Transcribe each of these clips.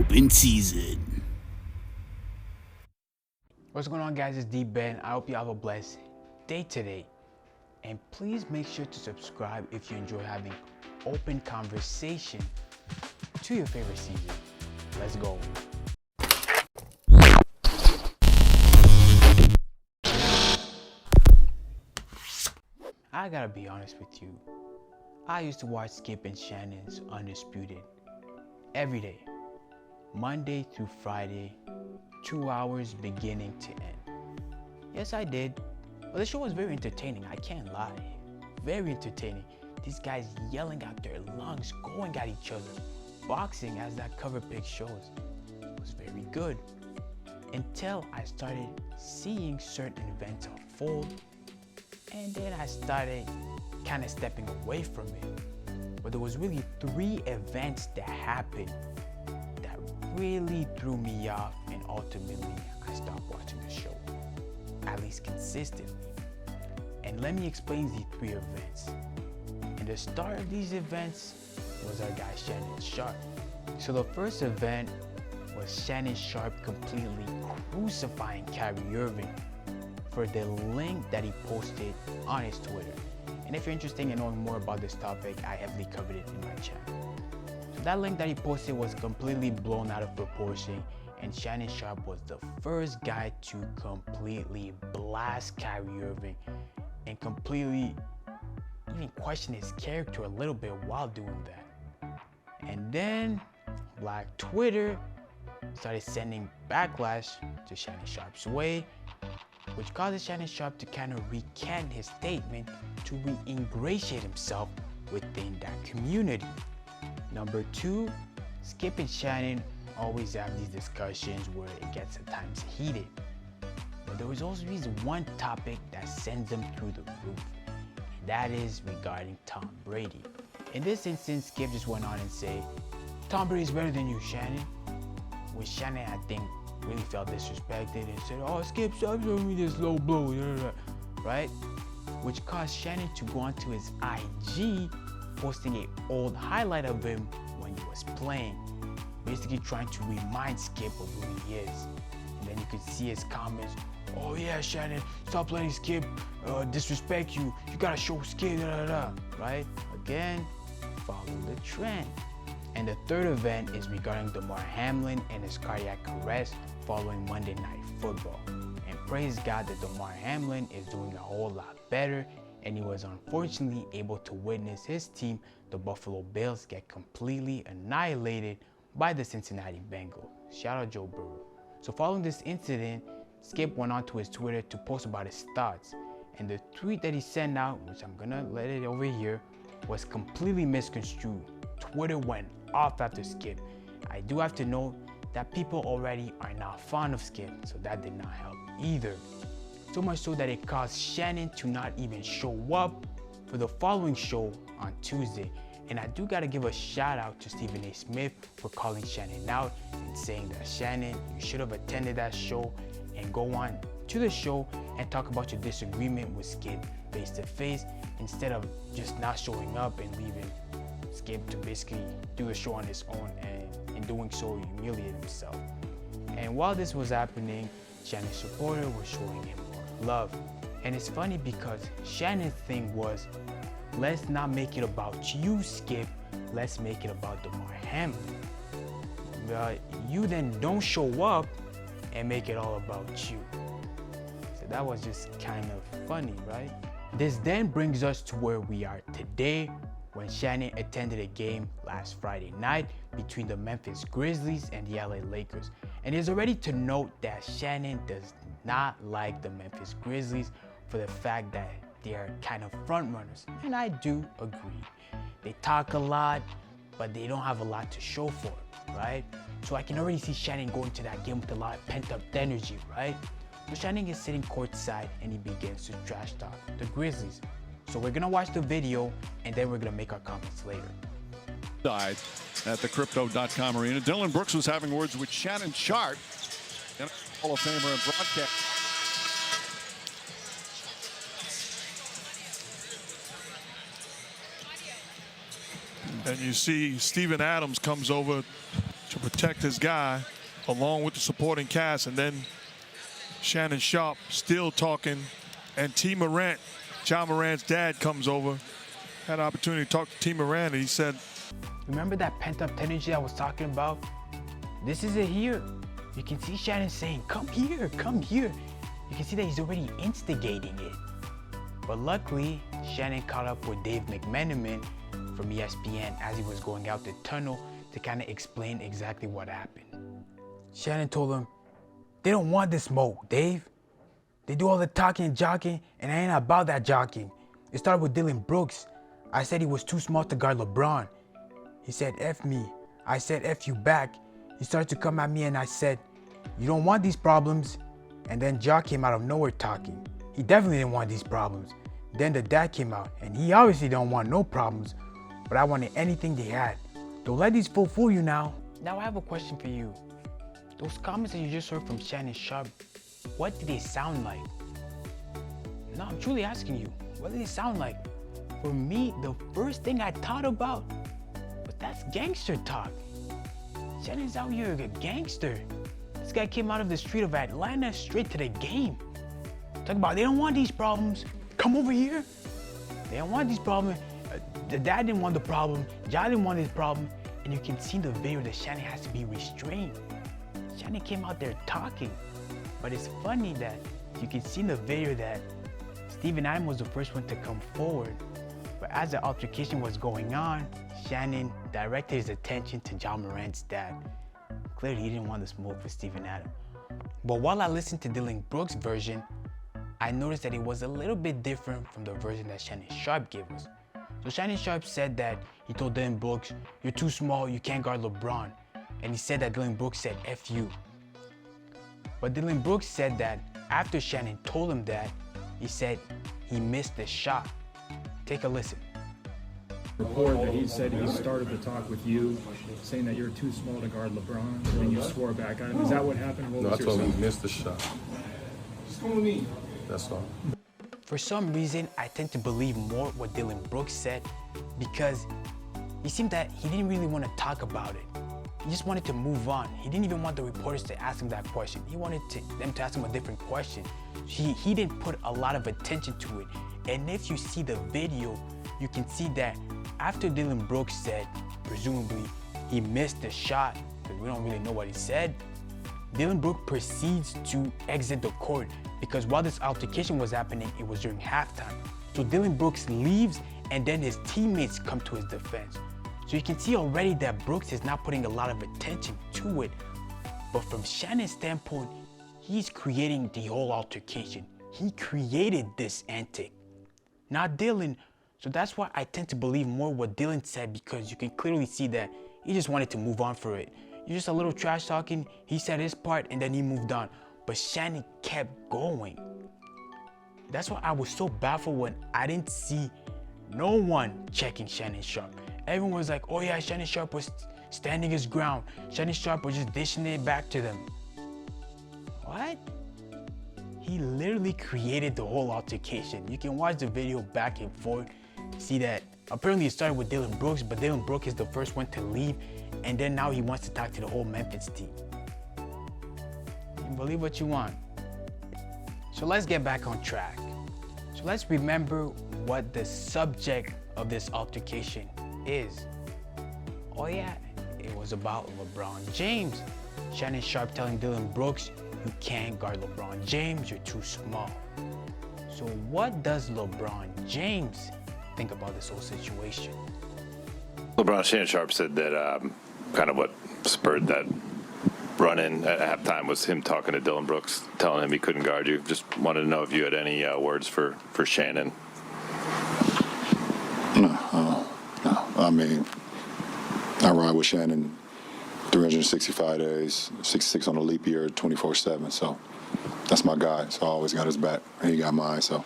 open season. What's going on, guys? It's D-Ben. I hope you have a blessed day today. And please make sure to subscribe if you enjoy having open conversation to your favorite season. Let's go. I gotta be honest with you. I used to watch Skip and Shannon's Undisputed every day, Monday through Friday, 2 hours beginning to end. Yes, I did. But the show was very entertaining, I can't lie. Very entertaining. These guys yelling out their lungs, going at each other. Boxing, as that cover pic shows, was very good. Until I started seeing certain events unfold, and then I started kind of stepping away from it. But there was really 3 events that happened that really threw me off, and ultimately I stopped watching the show, at least consistently. And let me explain these 3 events. And the start of these events was our guy Shannon Sharpe. So the first event was Shannon Sharpe completely crucifying Kyrie Irving for the link that he posted on his Twitter. And if you're interested in knowing more about this topic, I heavily covered it in my channel. So that link that he posted was completely blown out of proportion, and Shannon Sharpe was the first guy to completely blast Kyrie Irving and completely even question his character a little bit while doing that. And then Black Twitter started sending backlash to Shannon Sharpe's way, which causes Shannon Sharpe to kind of recant his statement to re-ingratiate himself within that community. Number 2, Skip and Shannon always have these discussions where it gets at times heated. But there was always one topic that sends them through the roof, and that is regarding Tom Brady. In this instance, Skip just went on and said, "Tom Brady's better than you, Shannon." Which Shannon, I think, really felt disrespected and said, "Oh, Skip, stop showing me this low blow," right? Which caused Shannon to go onto his IG, posting an old highlight of him when he was playing, basically trying to remind Skip of who he is. And then you could see his comments, "Oh yeah, Shannon, stop letting Skip disrespect you. You gotta show Skip, right? Again, follow the trend. And the third event is regarding Damar Hamlin and his cardiac arrest following Monday Night Football. And praise God that Damar Hamlin is doing a whole lot better, and he was unfortunately able to witness his team, the Buffalo Bills, get completely annihilated by the Cincinnati Bengals. Shout out Joe Burrow. So following this incident, Skip went onto his Twitter to post about his thoughts. And the tweet that he sent out, which I'm gonna let it over here, was completely misconstrued. Twitter went off after Skip. I do have to note that people already are not fond of Skip, so that did not help either. So much so that it caused Shannon to not even show up for the following show on Tuesday. And I do gotta give a shout out to Stephen A. Smith for calling Shannon out and saying that, "Shannon, you should have attended that show and go on to the show and talk about your disagreement with Skip face to face, instead of just not showing up and leaving Skip to basically do the show on his own, and in doing so humiliate himself." And while this was happening, Shannon's supporter was showing him more love. And it's funny because Shannon's thing was, "Let's not make it about you, Skip. Let's make it about Damar Hamlin." But you then don't show up and make it all about you. So that was just kind of funny, right? This then brings us to where we are today, when Shannon attended a game last Friday night between the Memphis Grizzlies and the LA Lakers. And it is already to note that Shannon does not like the Memphis Grizzlies for the fact that they are kind of front runners. And I do agree. They talk a lot, but they don't have a lot to show for it, right? So I can already see Shannon going to that game with a lot of pent-up energy, right? So Shannon is sitting courtside and he begins to trash talk the Grizzlies. So we're gonna watch the video and then we're gonna make our comments later. At the Crypto.com arena, Dylan Brooks was having words with Shannon Sharpe, Hall of Famer and broadcast. And you see Steven Adams comes over to protect his guy along with the supporting cast. And then Shannon Sharpe still talking, and T. Morant, John Morant's dad, comes over. Had an opportunity to talk to T. Morant, and he said, remember that pent-up energy I was talking about? This is it here. You can see Shannon saying, come here, come here. You can see that he's already instigating it. But luckily, Shannon caught up with Dave McMenamin from ESPN as he was going out the tunnel to kind of explain exactly what happened. Shannon told him, they don't want this smoke, Dave. They do all the talking and jockeying, and I ain't about that jockeying. It started with Dillon Brooks. I said he was too small to guard LeBron. He said, F me. I said, F you back. He started to come at me and I said, you don't want these problems. And then Ja came out of nowhere talking. He definitely didn't want these problems. Then the dad came out and he obviously don't want no problems, but I wanted anything they had. Don't let these fools fool you now. Now I have a question for you. Those comments that you just heard from Shannon Sharpe, what did they sound like? No, I'm truly asking you, what did they sound like? For me, the first thing I thought about, but that's gangster talk. Shannon's out here a gangster. This guy came out of the street of Atlanta straight to the game. Talk about they don't want these problems. Come over here. They don't want these problems. The dad didn't want the problem. Ja didn't want this problem. And you can see the video that Shannon has to be restrained. Shannon came out there talking. But it's funny that you can see in the video that Steven Adams was the first one to come forward. But as the altercation was going on, Shannon directed his attention to John Morant's dad. Clearly, he didn't want to smoke with Steven Adams. But while I listened to Dillon Brooks' version, I noticed that it was a little bit different from the version that Shannon Sharpe gave us. So Shannon Sharpe said that he told Dillon Brooks, you're too small, you can't guard LeBron. And he said that Dillon Brooks said, F you. But Dillon Brooks said that after Shannon told him that, he said he missed the shot. Take a listen. Report that he said he started the talk with you, saying that you're too small to guard LeBron, and then you swore back at him. Is that what happened? What No, I was your told him sense? he missed the shot. That's all. For some reason, I tend to believe more what Dillon Brooks said because he seemed that he didn't really want to talk about it. He just wanted to move on. He didn't even want the reporters to ask him that question. He wanted them to ask him a different question. He didn't put a lot of attention to it. And if you see the video, you can see that after Dillon Brooks said, presumably, he missed the shot, because we don't really know what he said, Dillon Brooks proceeds to exit the court because while this altercation was happening, it was during halftime. So Dillon Brooks leaves and then his teammates come to his defense. So you can see already that Brooks is not putting a lot of attention to it. But from Shannon's standpoint, he's creating the whole altercation. He created this antic, not Dillon. So that's why I tend to believe more what Dillon said, because you can clearly see that he just wanted to move on for it. You're just a little trash talking, he said his part and then he moved on. But Shannon kept going. That's why I was so baffled when I didn't see no one checking Shannon Sharpe. Everyone was like, oh yeah, Shannon Sharpe was standing his ground. Shannon Sharpe was just dishing it back to them. What? He literally created the whole altercation. You can watch the video back and forth, see that apparently it started with Dillon Brooks, but Dillon Brooks is the first one to leave, and then now he wants to talk to the whole Memphis team. You can believe what you want. So let's get back on track. So let's remember what the subject of this altercation is. Oh yeah, it was about LeBron James. Shannon Sharpe telling Dillon Brooks, you can't guard LeBron James, you're too small. So what does LeBron James think about this whole situation? Shannon Sharpe said that kind of what spurred that run-in at halftime was him talking to Dillon Brooks, telling him he couldn't guard you. Just wanted to know if you had any words for Shannon. No. I mean, I ride with Shannon 365 days, 66 on a leap year, 24/7. So that's my guy. So I always got his back, and he got mine. So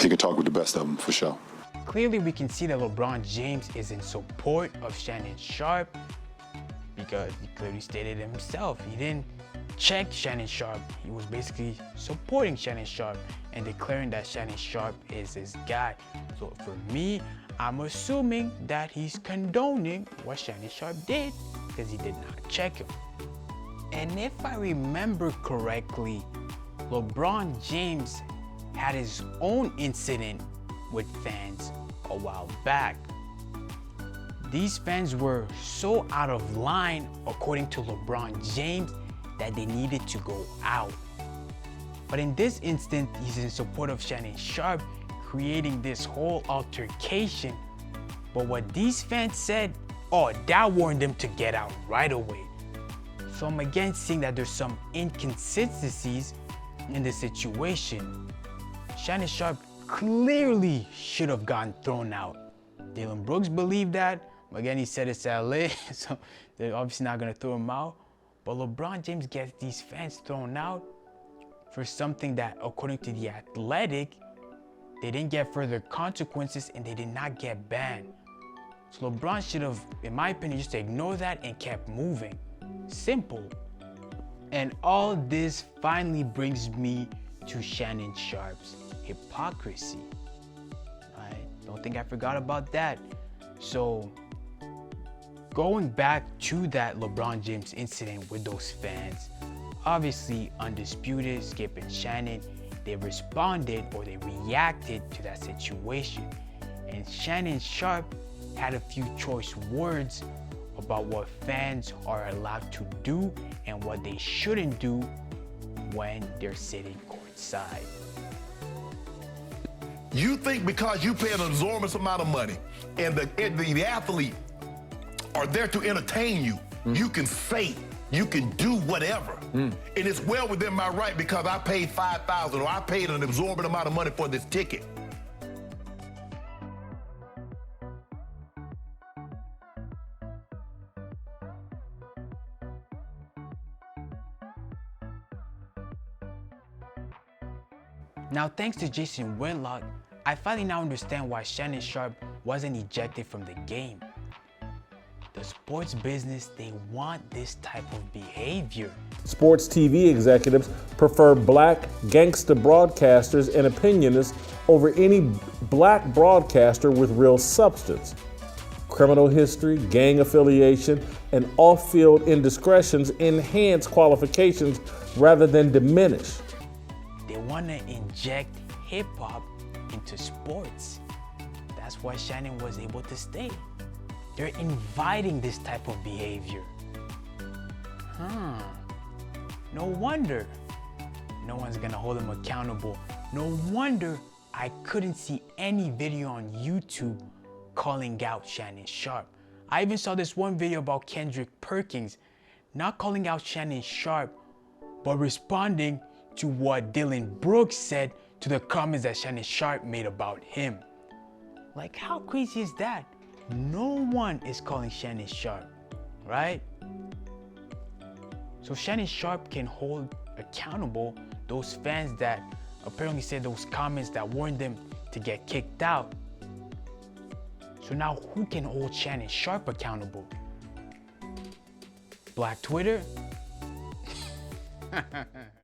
he could talk with the best of them for sure. Clearly, we can see that LeBron James is in support of Shannon Sharpe because he clearly stated it himself. He didn't check Shannon Sharpe. He was basically supporting Shannon Sharpe and declaring that Shannon Sharpe is his guy. So for me, I'm assuming that he's condoning what Shannon Sharpe did because he did not check him. And if I remember correctly, LeBron James had his own incident with fans a while back. These fans were so out of line, according to LeBron James, that they needed to go out. But in this instance, he's in support of Shannon Sharpe, creating this whole altercation. But what these fans said, oh, that warned them to get out right away. So I'm again seeing that there's some inconsistencies in the situation. Shannon Sharpe clearly should have gotten thrown out. Dillon Brooks believed that. Again, he said it's LA, so they're obviously not gonna throw him out. But LeBron James gets these fans thrown out for something that, according to The Athletic, they didn't get further consequences and they did not get banned. So LeBron should have, in my opinion, just ignored that and kept moving. Simple. And all this finally brings me to Shannon Sharpe's hypocrisy. I don't think I forgot about that. So going back to that LeBron James incident with those fans, obviously Undisputed, Skip and Shannon, they responded or they reacted to that situation. And Shannon Sharpe had a few choice words about what fans are allowed to do and what they shouldn't do when they're sitting courtside. You think because you pay an exorbitant amount of money and the athlete are there to entertain you, you can say, you can do whatever. And it's well within my right because I paid $5,000 or I paid an exorbitant amount of money for this ticket. Now, thanks to Jason Whitlock, I finally now understand why Shannon Sharpe wasn't ejected from the game. The sports business, they want this type of behavior. Sports TV executives prefer black gangster broadcasters and opinionists over any black broadcaster with real substance. Criminal history, gang affiliation, and off-field indiscretions enhance qualifications rather than diminish. They want to inject hip-hop into sports. That's why Shannon was able to stay. They're inviting this type of behavior. No wonder no one's gonna hold him accountable. No wonder I couldn't see any video on YouTube calling out Shannon Sharpe. I even saw this one video about Kendrick Perkins not calling out Shannon Sharpe, but responding to what Dillon Brooks said to the comments that Shannon Sharpe made about him. Like, how crazy is that? No one is calling Shannon Sharpe, right? So Shannon Sharpe can hold accountable those fans that apparently said those comments that warned them to get kicked out. So now who can hold Shannon Sharpe accountable? Black Twitter?